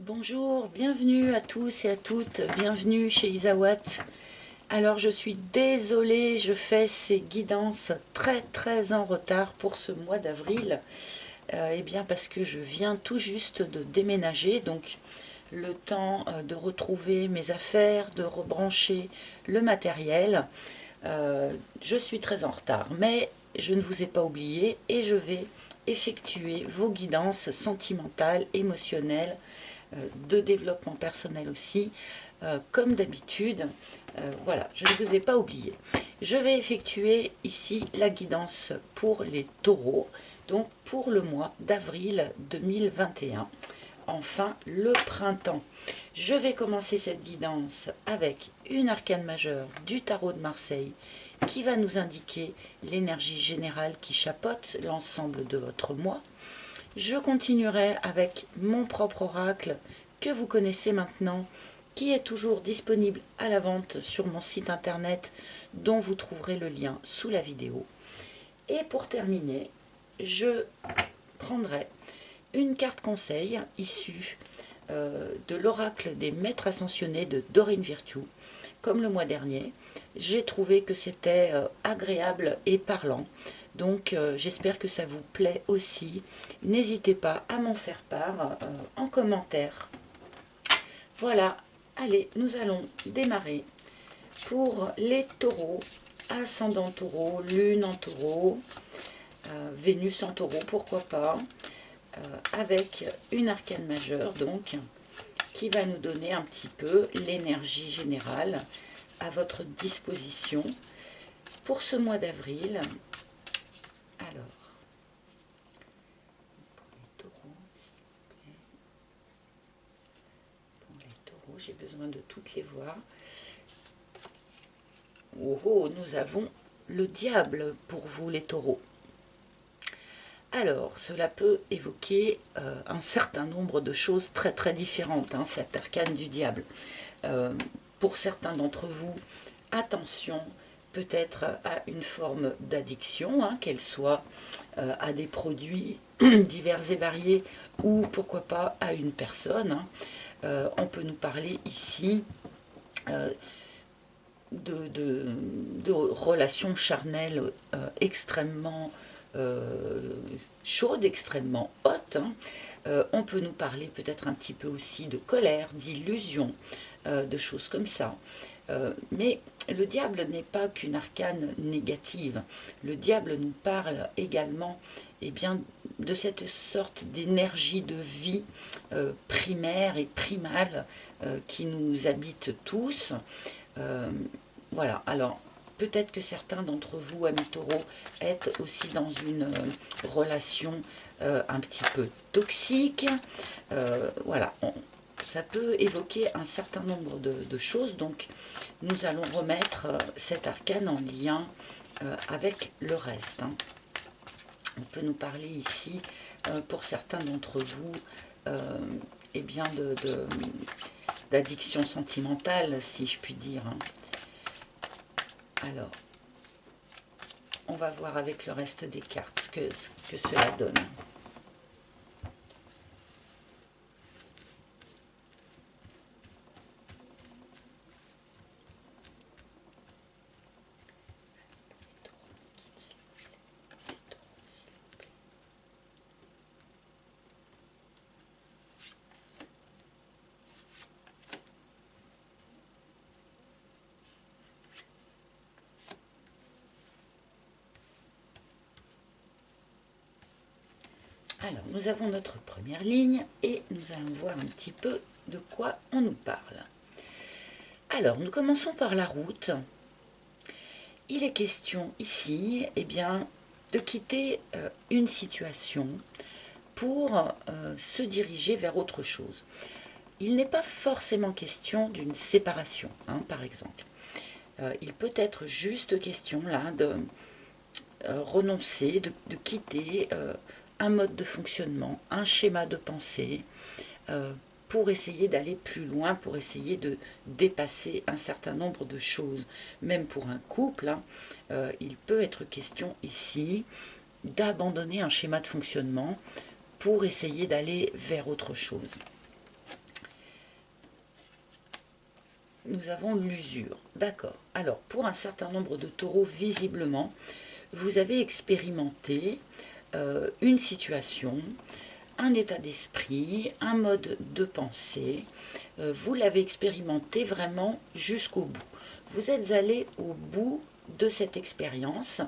Bonjour, bienvenue à tous et à toutes, bienvenue chez Isawat. Alors je suis désolée, je fais ces guidances très en retard pour ce mois d'avril. Eh bien parce que je viens tout juste de déménager, donc le temps de retrouver mes affaires, de rebrancher le matériel. Je suis très en retard, mais je ne vous ai pas oublié et je vais effectuer vos guidances sentimentales, émotionnelles, de développement personnel aussi, comme d'habitude. Voilà, je ne vous ai pas oublié. Je vais effectuer ici la guidance pour les taureaux, donc pour le mois d'avril 2021. Enfin, le printemps. Je vais commencer cette guidance avec une arcane majeure du tarot de Marseille qui va nous indiquer l'énergie générale qui chapeaute l'ensemble de votre mois. Je continuerai avec mon propre oracle que vous connaissez maintenant, qui est toujours disponible à la vente sur mon site internet dont vous trouverez le lien sous la vidéo. Et pour terminer, je prendrai une carte conseil issue de l'oracle des maîtres ascensionnés de Dorine Virtue. Comme le mois dernier, j'ai trouvé que c'était agréable et parlant. Donc j'espère que ça vous plaît aussi. N'hésitez pas à m'en faire part en commentaire. Voilà, allez, nous allons démarrer pour les taureaux, ascendant taureau, lune en taureau, Vénus en taureau, pourquoi pas, avec une arcane majeure donc, qui va nous donner un petit peu l'énergie générale à votre disposition pour ce mois d'avril. Alors, pour les taureaux, s'il vous plaît. Pour les taureaux, j'ai besoin de toutes les voir. Oh, oh, nous avons le diable pour vous les taureaux. Alors, cela peut évoquer un certain nombre de choses très différentes, hein, cet arcane du diable. Pour certains d'entre vous, attention peut-être à une forme d'addiction, hein, qu'elle soit à des produits divers et variés ou pourquoi pas à une personne. Hein. On peut nous parler ici de relations charnelles extrêmement chaudes, extrêmement hautes. Hein. On peut nous parler peut-être un petit peu aussi de colère, d'illusion, de choses comme ça. Mais le diable n'est pas qu'une arcane négative. Le diable nous parle également bien, de cette sorte d'énergie de vie primaire et primale qui nous habite tous. Voilà, alors peut-être que certains d'entre vous, amis taureaux, êtes aussi dans une relation un petit peu toxique. Voilà, ça peut évoquer un certain nombre de choses, donc nous allons remettre cet arcane en lien avec le reste. Hein. On peut nous parler ici, pour certains d'entre vous, eh bien d'addiction sentimentale, si je puis dire. Hein. Alors, on va voir avec le reste des cartes ce que cela donne. Alors, nous avons notre première ligne et nous allons voir un petit peu de quoi on nous parle. Alors, nous commençons par la route. Il est question ici, eh bien, de quitter une situation pour se diriger vers autre chose. Il n'est pas forcément question d'une séparation, hein, par exemple. Il peut être juste question là de renoncer, de quitter un mode de fonctionnement, un schéma de pensée, pour essayer d'aller plus loin, pour essayer de dépasser un certain nombre de choses. Même pour un couple, hein, il peut être question ici d'abandonner un schéma de fonctionnement pour essayer d'aller vers autre chose. nous avons l'usure. D'accord. Alors, pour un certain nombre de taureaux, visiblement, vous avez expérimenté une situation, un état d'esprit, un mode de pensée. Vous l'avez expérimenté vraiment jusqu'au bout. Vous êtes allé au bout de cette expérience,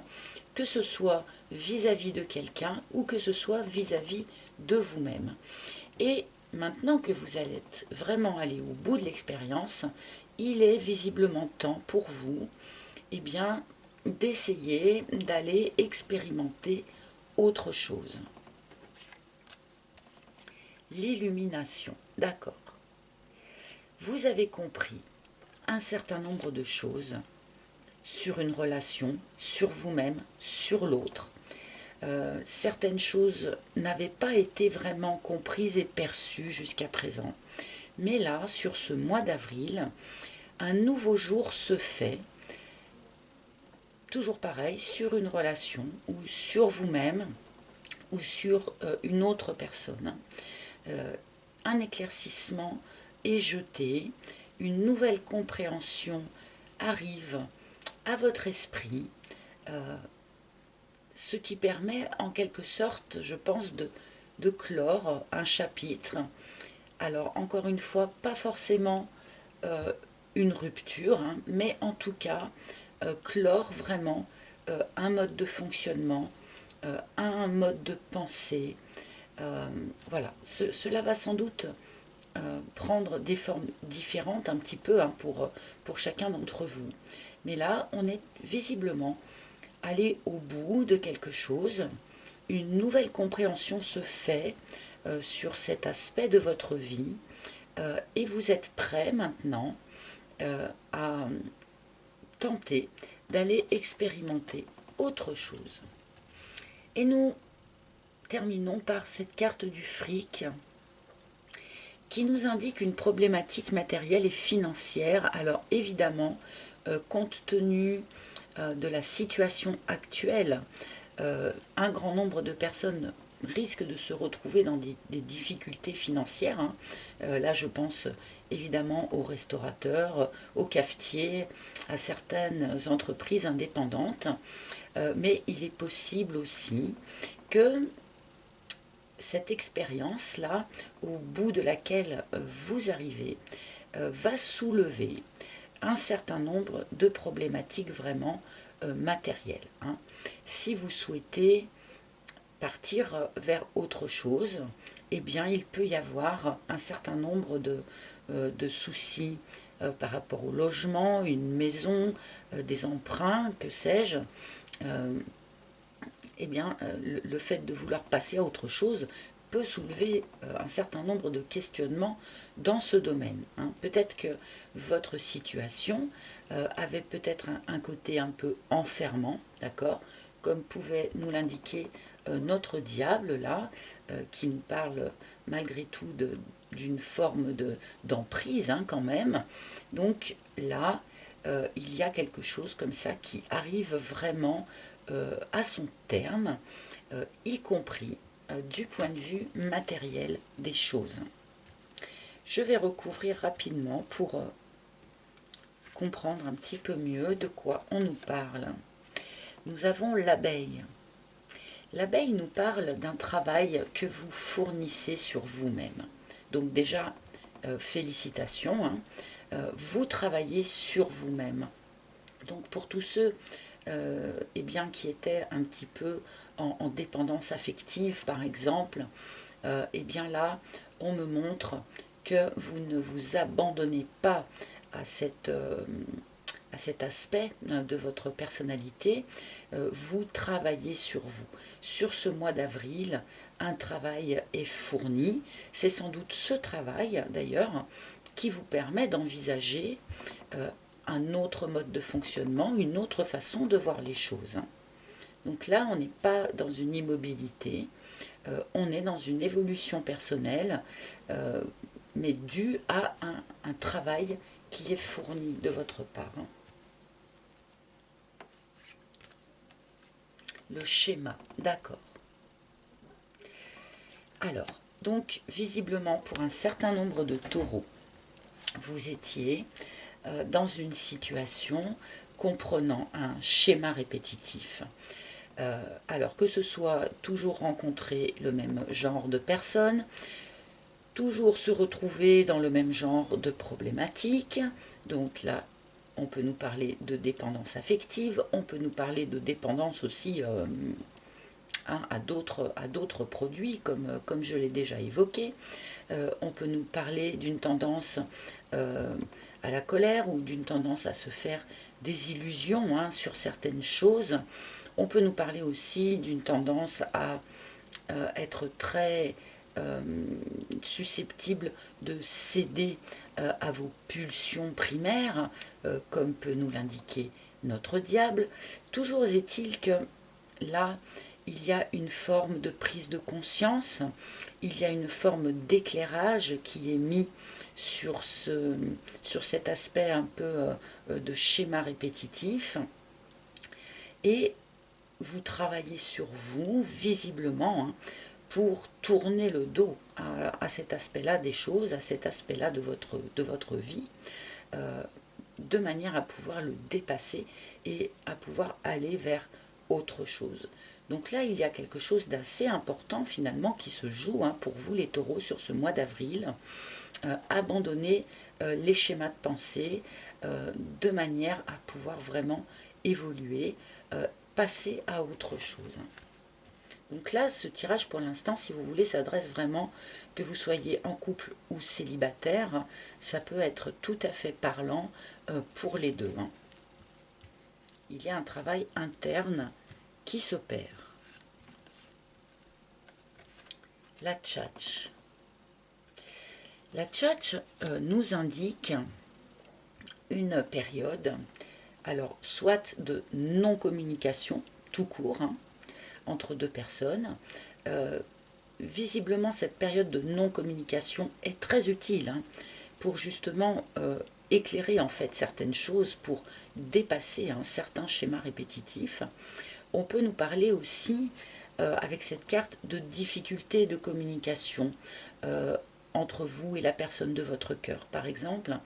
que ce soit vis-à-vis de quelqu'un ou que ce soit vis-à-vis de vous-même. Et maintenant que vous êtes vraiment allé au bout de l'expérience, il est visiblement temps pour vous, eh bien, d'essayer d'aller expérimenter autre chose. L'illumination, d'accord. Vous avez compris un certain nombre de choses sur une relation, sur vous-même, sur l'autre. Certaines choses n'avaient pas été vraiment comprises et perçues jusqu'à présent. Mais là, sur ce mois d'avril, un nouveau jour se fait, toujours pareil, sur une relation ou sur vous-même ou sur une autre personne. Un éclaircissement est jeté, une nouvelle compréhension arrive à votre esprit, ce qui permet en quelque sorte, je pense, de clore un chapitre. Alors encore une fois, pas forcément une rupture, hein, mais en tout cas, clore vraiment un mode de fonctionnement, un mode de pensée. Voilà, cela va sans doute prendre des formes différentes un petit peu, hein, pour chacun d'entre vous. Mais là, on est visiblement allé au bout de quelque chose. Une nouvelle compréhension se fait sur cet aspect de votre vie et vous êtes prêt maintenant à tenter d'aller expérimenter autre chose. Et nous terminons par cette carte du fric qui nous indique une problématique matérielle et financière. Alors évidemment, compte tenu de la situation actuelle, un grand nombre de personnes risquent de se retrouver dans des difficultés financières, hein. Là, je pense évidemment aux restaurateurs, aux cafetiers, à certaines entreprises indépendantes. Mais il est possible aussi que cette expérience-là, au bout de laquelle vous arrivez, va soulever un certain nombre de problématiques vraiment matérielles, hein. Si vous souhaitez partir vers autre chose, eh bien, il peut y avoir un certain nombre de soucis par rapport au logement, une maison, des emprunts, que sais-je. Eh bien, le fait de vouloir passer à autre chose peut soulever un certain nombre de questionnements dans ce domaine, hein. Peut-être que votre situation avait peut-être un côté un peu enfermant, d'accord, comme pouvait nous l'indiquer notre diable là, qui nous parle malgré tout d'une forme d'emprise, hein, quand même. Donc là, il y a quelque chose comme ça qui arrive vraiment à son terme, y compris du point de vue matériel des choses. Je vais recouvrir rapidement pour comprendre un petit peu mieux de quoi on nous parle. Nous avons l'abeille. L'abeille nous parle d'un travail que vous fournissez sur vous-même. Donc déjà, félicitations, hein, vous travaillez sur vous-même. Donc pour tous ceux eh bien, qui étaient un petit peu en dépendance affective, par exemple, eh bien là, on me montre que vous ne vous abandonnez pas à cet aspect de votre personnalité, vous travaillez sur vous. Sur ce mois d'avril, un travail est fourni. C'est sans doute ce travail, d'ailleurs, qui vous permet d'envisager un autre mode de fonctionnement, une autre façon de voir les choses. Donc là, on n'est pas dans une immobilité, on est dans une évolution personnelle, mais due à un travail qui est fourni de votre part. Le schéma, d'accord. Alors, donc, visiblement, pour un certain nombre de taureaux, vous étiez dans une situation comprenant un schéma répétitif. Alors que ce soit toujours rencontrer le même genre de personnes, toujours se retrouver dans le même genre de problématiques. Donc là, on peut nous parler de dépendance affective, on peut nous parler de dépendance aussi à d'autres produits, comme je l'ai déjà évoqué. On peut nous parler d'une tendance à la colère ou d'une tendance à se faire des illusions sur certaines choses. On peut nous parler aussi d'une tendance à être très susceptible de céder à vos pulsions primaires, comme peut nous l'indiquer notre diable. Toujours est-il que là, il y a une forme de prise de conscience, il y a une forme d'éclairage qui est mis sur cet aspect un peu de schéma répétitif. Et vous travaillez sur vous, visiblement, pour tourner le dos à cet aspect-là des choses, à cet aspect-là de votre vie, de manière à pouvoir le dépasser et à pouvoir aller vers autre chose. Donc là, il y a quelque chose d'assez important finalement qui se joue pour vous les taureaux sur ce mois d'avril. Abandonner les schémas de pensée de manière à pouvoir vraiment évoluer, passer à autre chose. Donc là, ce tirage pour l'instant, si vous voulez, s'adresse vraiment, que vous soyez en couple ou célibataire, ça peut être tout à fait parlant pour les deux. Il y a un travail interne qui s'opère. La tchatch. La tchatch nous indique une période, alors soit de non-communication tout court, entre deux personnes. Visiblement, cette période de non-communication est très utile pour justement éclairer en fait certaines choses, pour dépasser un certain schéma répétitif. On peut nous parler aussi, avec cette carte, de difficultés de communication entre vous et la personne de votre cœur, par exemple.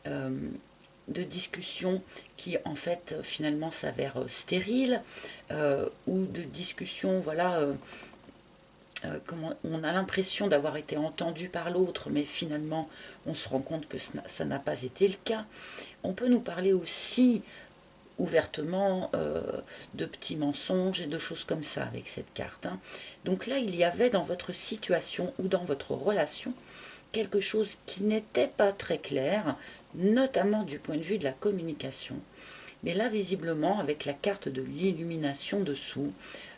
De discussions qui en fait finalement s'avèrent stériles, ou de discussions comment on a l'impression d'avoir été entendu par l'autre, mais finalement on se rend compte que ça n'a pas été le cas. On peut nous parler aussi ouvertement de petits mensonges et de choses comme ça avec cette carte. Donc là, il y avait dans votre situation ou dans votre relation quelque chose qui n'était pas très clair, notamment du point de vue de la communication. Mais là, visiblement, avec la carte de l'illumination dessous,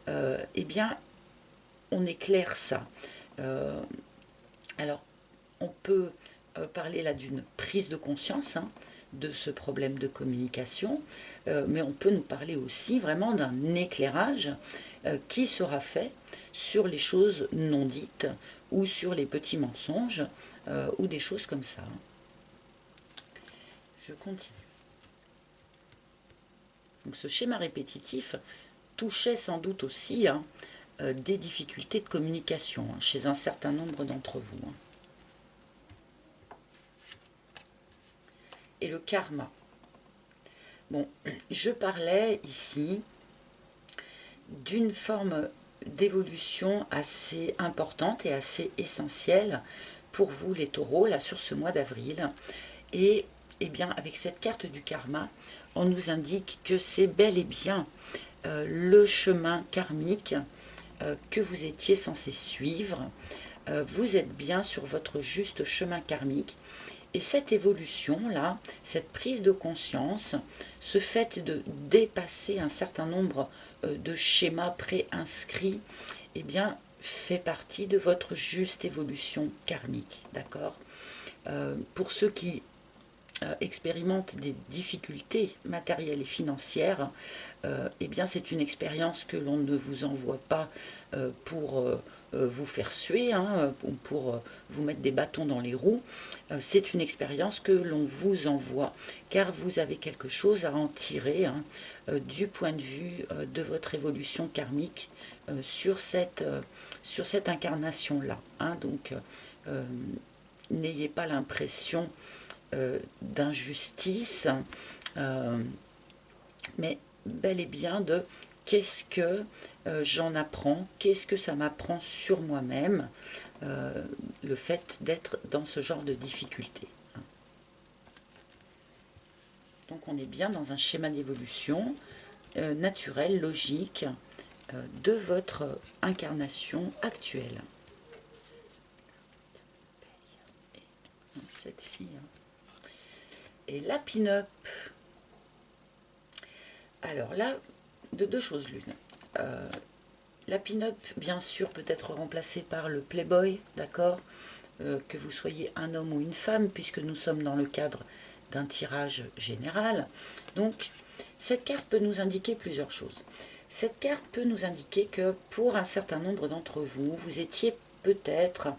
eh bien, on éclaire ça. Alors, on peut parler là d'une prise de conscience de ce problème de communication, mais on peut nous parler aussi vraiment d'un éclairage qui sera fait sur les choses non dites ou sur les petits mensonges ou des choses comme ça. Je continue. Donc ce schéma répétitif touchait sans doute aussi des difficultés de communication chez un certain nombre d'entre vous. Et le karma. Bon, je parlais ici d'une forme d'évolution assez importante et assez essentielle pour vous les taureaux, là sur ce mois d'avril. Et eh bien, avec cette carte du karma, on nous indique que c'est bel et bien le chemin karmique que vous étiez censé suivre. Vous êtes bien sur votre juste chemin karmique. Et cette évolution-là, cette prise de conscience, ce fait de dépasser un certain nombre de schémas préinscrits, eh bien, fait partie de votre juste évolution karmique, d'accord ? Pour ceux qui expérimentent des difficultés matérielles et financières, eh bien c'est une expérience que l'on ne vous envoie pas pour vous faire suer, pour vous mettre des bâtons dans les roues. C'est une expérience que l'on vous envoie, car vous avez quelque chose à en tirer du point de vue de votre évolution karmique sur cette incarnation-là. Donc, n'ayez pas l'impression d'injustice, mais bel et bien de qu'est-ce que j'en apprends, qu'est-ce que ça m'apprend sur moi-même, le fait d'être dans ce genre de difficulté. Donc on est bien dans un schéma d'évolution naturel, logique, de votre incarnation actuelle. Celle-ci. Et la pin-up. Alors là, de deux choses l'une. La pin-up, bien sûr, peut être remplacée par le playboy, d'accord, que vous soyez un homme ou une femme, puisque nous sommes dans le cadre d'un tirage général. Donc, cette carte peut nous indiquer plusieurs choses. Cette carte peut nous indiquer que pour un certain nombre d'entre vous, vous étiez peut-être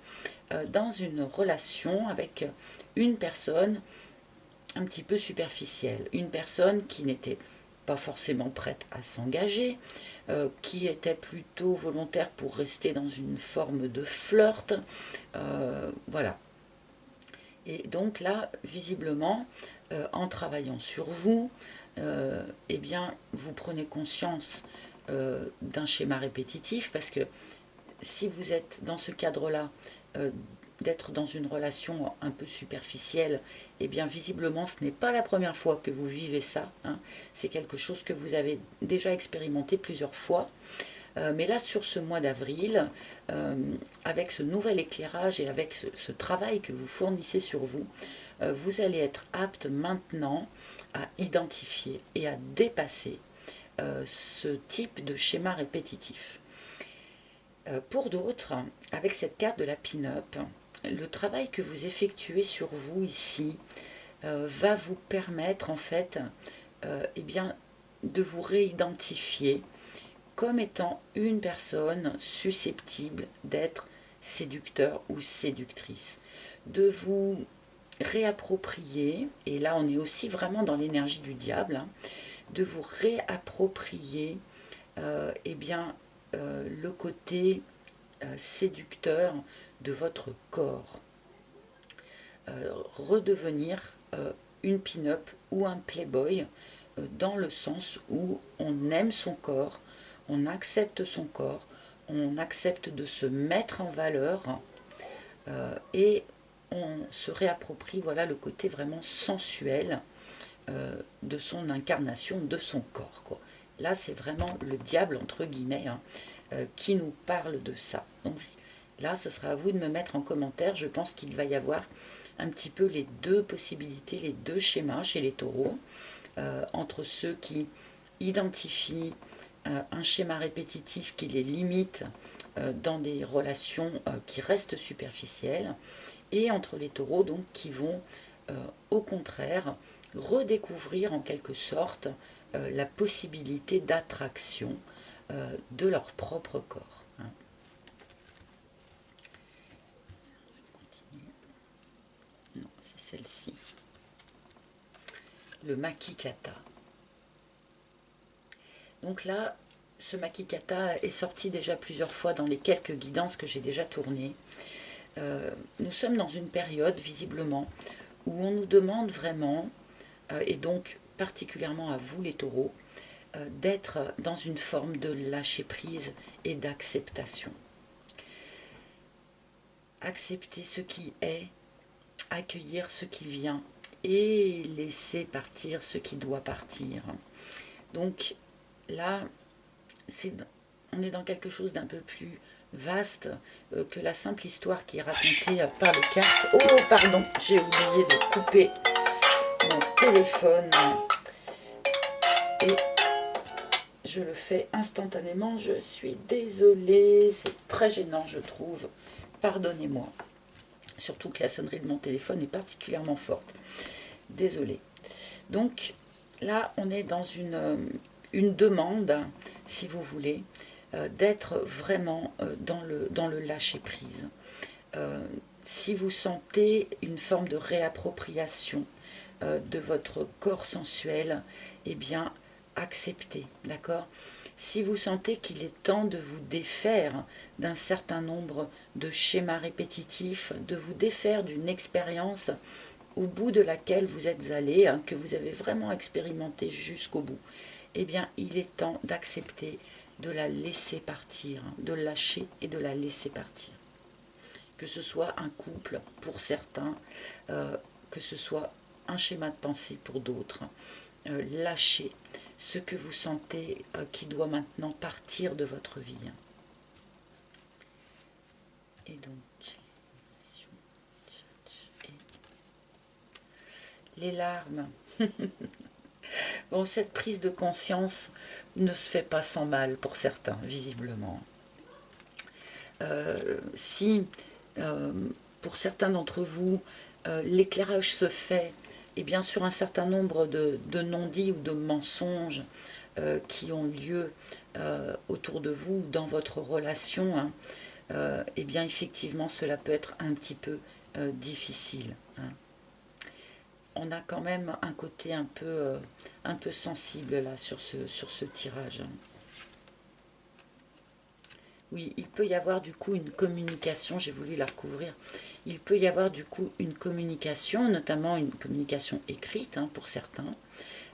dans une relation avec une personne un petit peu superficielle, une personne qui n'était pas forcément prête à s'engager, qui était plutôt volontaire pour rester dans une forme de flirt, voilà. Et donc là, visiblement, en travaillant sur vous, eh bien, vous prenez conscience d'un schéma répétitif, parce que si vous êtes dans ce cadre-là, d'être dans une relation un peu superficielle, eh bien visiblement ce n'est pas la première fois que vous vivez ça, hein. C'est quelque chose que vous avez déjà expérimenté plusieurs fois. Mais là, sur ce mois d'avril, avec ce nouvel éclairage et avec ce travail que vous fournissez sur vous, vous allez être apte maintenant à identifier et à dépasser ce type de schéma répétitif. Pour d'autres, avec cette carte de la pin-up, le travail que vous effectuez sur vous ici va vous permettre en fait eh bien, de vous réidentifier comme étant une personne susceptible d'être séducteur ou séductrice, de vous réapproprier, et là on est aussi vraiment dans l'énergie du diable, hein, de vous réapproprier eh bien, le côté séducteur de votre corps. Redevenir une pin-up ou un playboy dans le sens où on aime son corps, on accepte son corps, on accepte de se mettre en valeur et on se réapproprie, voilà, le côté vraiment sensuel de son incarnation, de son corps, quoi. Là, c'est vraiment le diable, entre guillemets, hein, qui nous parle de ça. Donc là, ce sera à vous de me mettre en commentaire. Je pense qu'il va y avoir un petit peu les deux possibilités, les deux schémas chez les taureaux, entre ceux qui identifient un schéma répétitif qui les limite dans des relations qui restent superficielles, et entre les taureaux donc qui vont au contraire redécouvrir en quelque sorte la possibilité d'attraction de leur propre corps. Hein. Non, c'est celle-ci. Le Makikata. Donc là, ce Makikata est sorti déjà plusieurs fois dans les quelques guidances que j'ai déjà tournées. Nous sommes dans une période, visiblement, où on nous demande vraiment, et donc particulièrement à vous les taureaux, d'être dans une forme de lâcher-prise et d'acceptation. Accepter ce qui est, accueillir ce qui vient et laisser partir ce qui doit partir. Donc là, on est dans quelque chose d'un peu plus vaste que la simple histoire qui est racontée par les cartes. Oh, pardon, j'ai oublié de couper mon téléphone. Et je le fais instantanément. Je suis désolée, c'est très gênant, je trouve. Pardonnez-moi. Surtout que la sonnerie de mon téléphone est particulièrement forte. Désolée. Donc là, on est dans une demande, si vous voulez, d'être vraiment dans le lâcher-prise. Si vous sentez une forme de réappropriation de votre corps sensuel, eh bien, acceptez, d'accord ? Si vous sentez qu'il est temps de vous défaire d'un certain nombre de schémas répétitifs, de vous défaire d'une expérience au bout de laquelle vous êtes allé, hein, que vous avez vraiment expérimenté jusqu'au bout, eh bien, il est temps d'accepter de la laisser partir, hein, de lâcher et de la laisser partir. Que ce soit un couple pour certains, que ce soit un schéma de pensée pour d'autres. Lâchez ce que vous sentez qui doit maintenant partir de votre vie. Et donc, les larmes. Bon, cette prise de conscience ne se fait pas sans mal pour certains, visiblement. Si, pour certains d'entre vous, l'éclairage se fait, et bien sur un certain nombre de non-dits ou de mensonges qui ont lieu autour de vous, dans votre relation, hein, et bien effectivement cela peut être un petit peu difficile. Hein. On a quand même un côté un peu sensible là sur ce tirage. Hein. Oui, il peut y avoir du coup une communication, j'ai voulu la recouvrir, il peut y avoir du coup une communication, notamment une communication écrite hein, pour certains,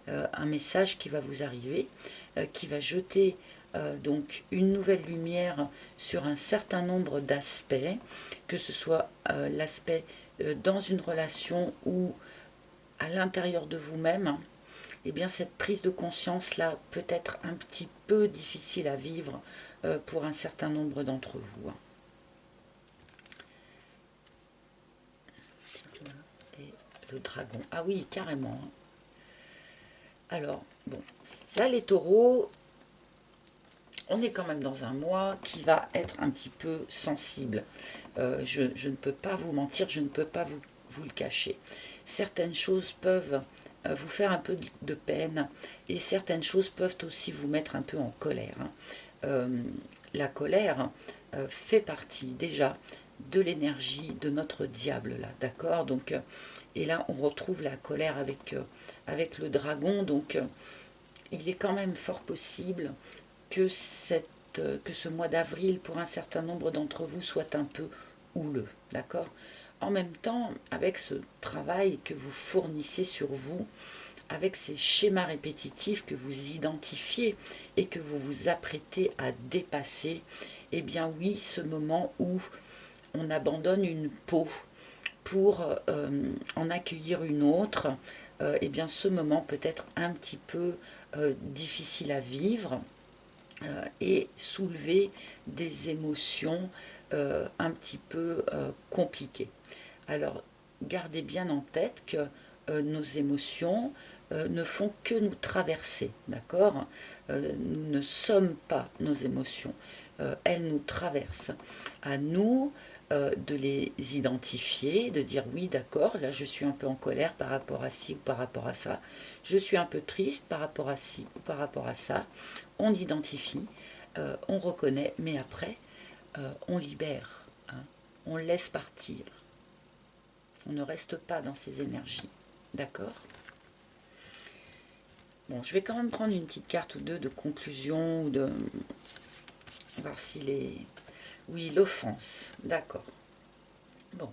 un message qui va vous arriver, qui va jeter donc une nouvelle lumière sur un certain nombre d'aspects, que ce soit l'aspect dans une relation ou à l'intérieur de vous-même. Eh bien cette prise de conscience là peut être un petit peu difficile à vivre pour un certain nombre d'entre vous. Et le dragon, ah oui carrément. Alors bon, là les taureaux, on est quand même dans un mois qui va être un petit peu sensible. Je ne peux pas vous mentir, je ne peux pas vous le cacher. Certaines choses peuvent vous faire un peu de peine et certaines choses peuvent aussi vous mettre un peu en colère. Hein. La colère fait partie déjà de l'énergie de notre diable là, d'accord. Donc et là on retrouve la colère avec le dragon. Donc il est quand même fort possible que ce mois d'avril pour un certain nombre d'entre vous soit un peu houleux, d'accord. En même temps, avec ce travail que vous fournissez sur vous, avec ces schémas répétitifs que vous identifiez et que vous vous apprêtez à dépasser, eh bien oui, ce moment où on abandonne une peau pour en accueillir une autre, eh bien ce moment peut être un petit peu difficile à vivre et soulever des émotions un petit peu compliquées. Alors, gardez bien en tête que nos émotions ne font que nous traverser, d'accord. Nous ne sommes pas nos émotions, elles nous traversent. À nous de les identifier, de dire oui d'accord, là je suis un peu en colère par rapport à ci ou par rapport à ça, je suis un peu triste par rapport à ci ou par rapport à ça, on identifie, on reconnaît, mais après on libère, hein, on laisse partir, on ne reste pas dans ces énergies, d'accord. Bon, je vais quand même prendre une petite carte ou deux de conclusion, ou de voir s'il est... Oui, l'offense, d'accord. Bon,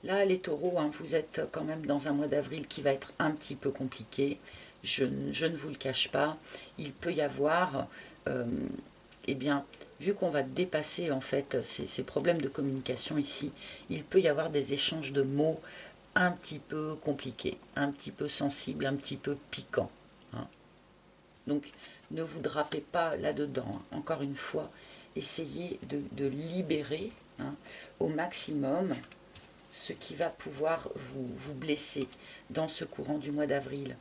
là les taureaux, hein, vous êtes quand même dans un mois d'avril qui va être un petit peu compliqué, je ne vous le cache pas. Il peut y avoir, eh bien, vu qu'on va dépasser en fait ces problèmes de communication ici, il peut y avoir des échanges de mots un petit peu compliqués, un petit peu sensibles, un petit peu piquants. Hein. Donc ne vous drapez pas là-dedans. Hein. Encore une fois, essayez de libérer hein, au maximum ce qui va pouvoir vous blesser dans ce courant du mois d'avril.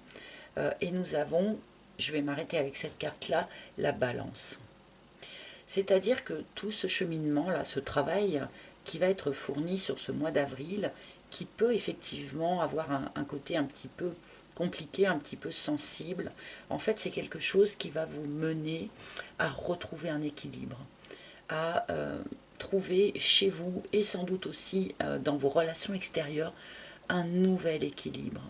Et nous avons, je vais m'arrêter avec cette carte-là, la balance. C'est-à-dire que tout ce cheminement-là, ce travail qui va être fourni sur ce mois d'avril, qui peut effectivement avoir un côté un petit peu compliqué, un petit peu sensible, en fait c'est quelque chose qui va vous mener à retrouver un équilibre, à trouver chez vous et sans doute aussi dans vos relations extérieures un nouvel équilibre.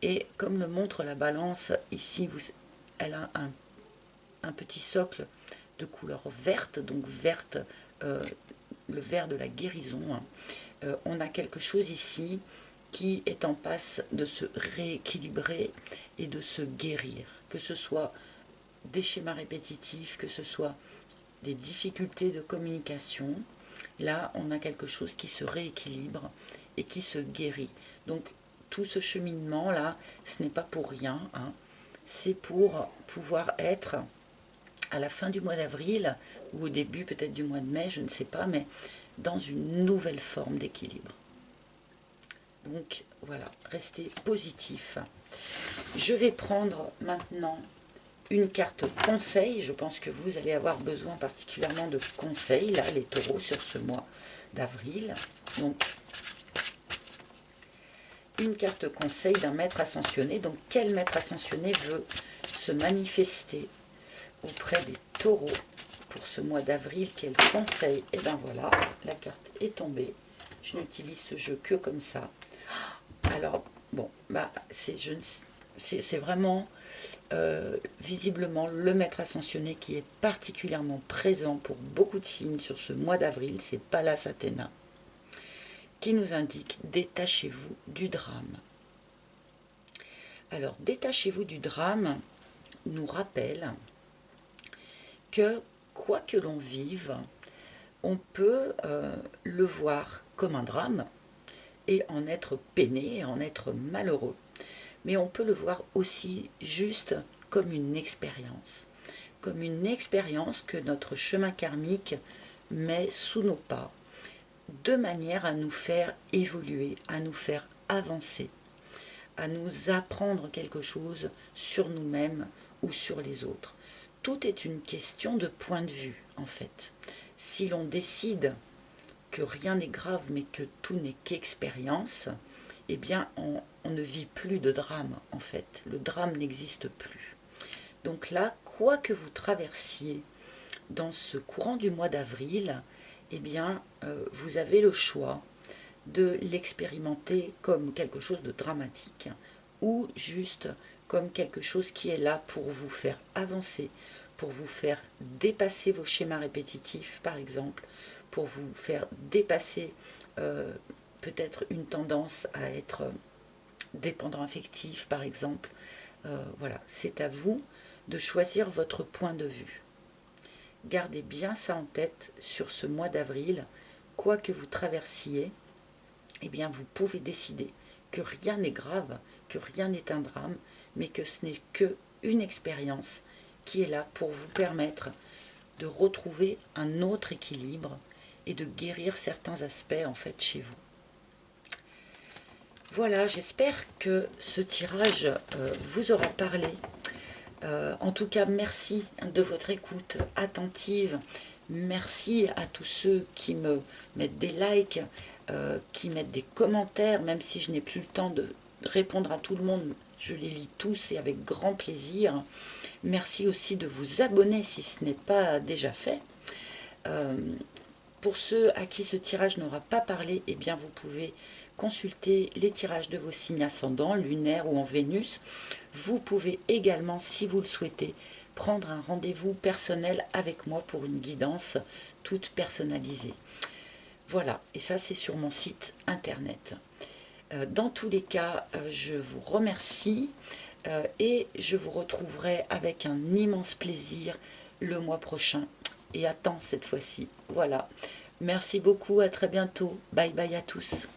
Et comme le montre la balance, ici elle a un petit socle de couleur verte, donc verte, le vert de la guérison. On a quelque chose ici qui est en passe de se rééquilibrer et de se guérir, que ce soit des schémas répétitifs, que ce soit des difficultés de communication. Là, on a quelque chose qui se rééquilibre et qui se guérit. Donc, tout ce cheminement-là, ce n'est pas pour rien, hein. C'est pour pouvoir être, à la fin du mois d'avril, ou au début peut-être du mois de mai, je ne sais pas, mais dans une nouvelle forme d'équilibre. Donc, voilà, restez positif. Je vais prendre maintenant une carte conseil. Je pense que vous allez avoir besoin particulièrement de conseils, là, les taureaux, sur ce mois d'avril. Donc, une carte conseil d'un maître ascensionné. Donc, quel maître ascensionné veut se manifester auprès des taureaux pour ce mois d'avril? Quel conseil? Et bien voilà, la carte est tombée. Je n'utilise ce jeu que comme ça. Alors, bon, bah, c'est vraiment visiblement le maître ascensionné qui est particulièrement présent pour beaucoup de signes sur ce mois d'avril. C'est Pallas Athéna qui nous indique détachez-vous du drame. Alors, détachez-vous du drame nous rappelle que quoi que l'on vive, on peut le voir comme un drame et en être peiné, en être malheureux. Mais on peut le voir aussi juste comme une expérience que notre chemin karmique met sous nos pas, de manière à nous faire évoluer, à nous faire avancer, à nous apprendre quelque chose sur nous-mêmes ou sur les autres. Tout est une question de point de vue, en fait. Si l'on décide que rien n'est grave, mais que tout n'est qu'expérience, eh bien, on ne vit plus de drame, en fait. Le drame n'existe plus. Donc là, quoi que vous traversiez dans ce courant du mois d'avril, eh bien, vous avez le choix de l'expérimenter comme quelque chose de dramatique ou juste comme quelque chose qui est là pour vous faire avancer, pour vous faire dépasser vos schémas répétitifs, par exemple, pour vous faire dépasser peut-être une tendance à être dépendant affectif, par exemple. Voilà, c'est à vous de choisir votre point de vue. Gardez bien ça en tête sur ce mois d'avril. Quoi que vous traversiez, eh bien, vous pouvez décider que rien n'est grave, que rien n'est un drame, mais que ce n'est qu'une expérience qui est là pour vous permettre de retrouver un autre équilibre et de guérir certains aspects en fait chez vous. Voilà, j'espère que ce tirage vous aura parlé. En tout cas, merci de votre écoute attentive. Merci à tous ceux qui me mettent des likes, qui mettent des commentaires, même si je n'ai plus le temps de répondre à tout le monde. Je les lis tous et avec grand plaisir. Merci aussi de vous abonner si ce n'est pas déjà fait. Pour ceux à qui ce tirage n'aura pas parlé, eh bien vous pouvez consulter les tirages de vos signes ascendants, lunaires ou en Vénus. Vous pouvez également, si vous le souhaitez, prendre un rendez-vous personnel avec moi pour une guidance toute personnalisée. Voilà, et ça c'est sur mon site internet. Dans tous les cas, je vous remercie et je vous retrouverai avec un immense plaisir le mois prochain. Et à temps cette fois-ci. Voilà. Merci beaucoup, à très bientôt. Bye bye à tous.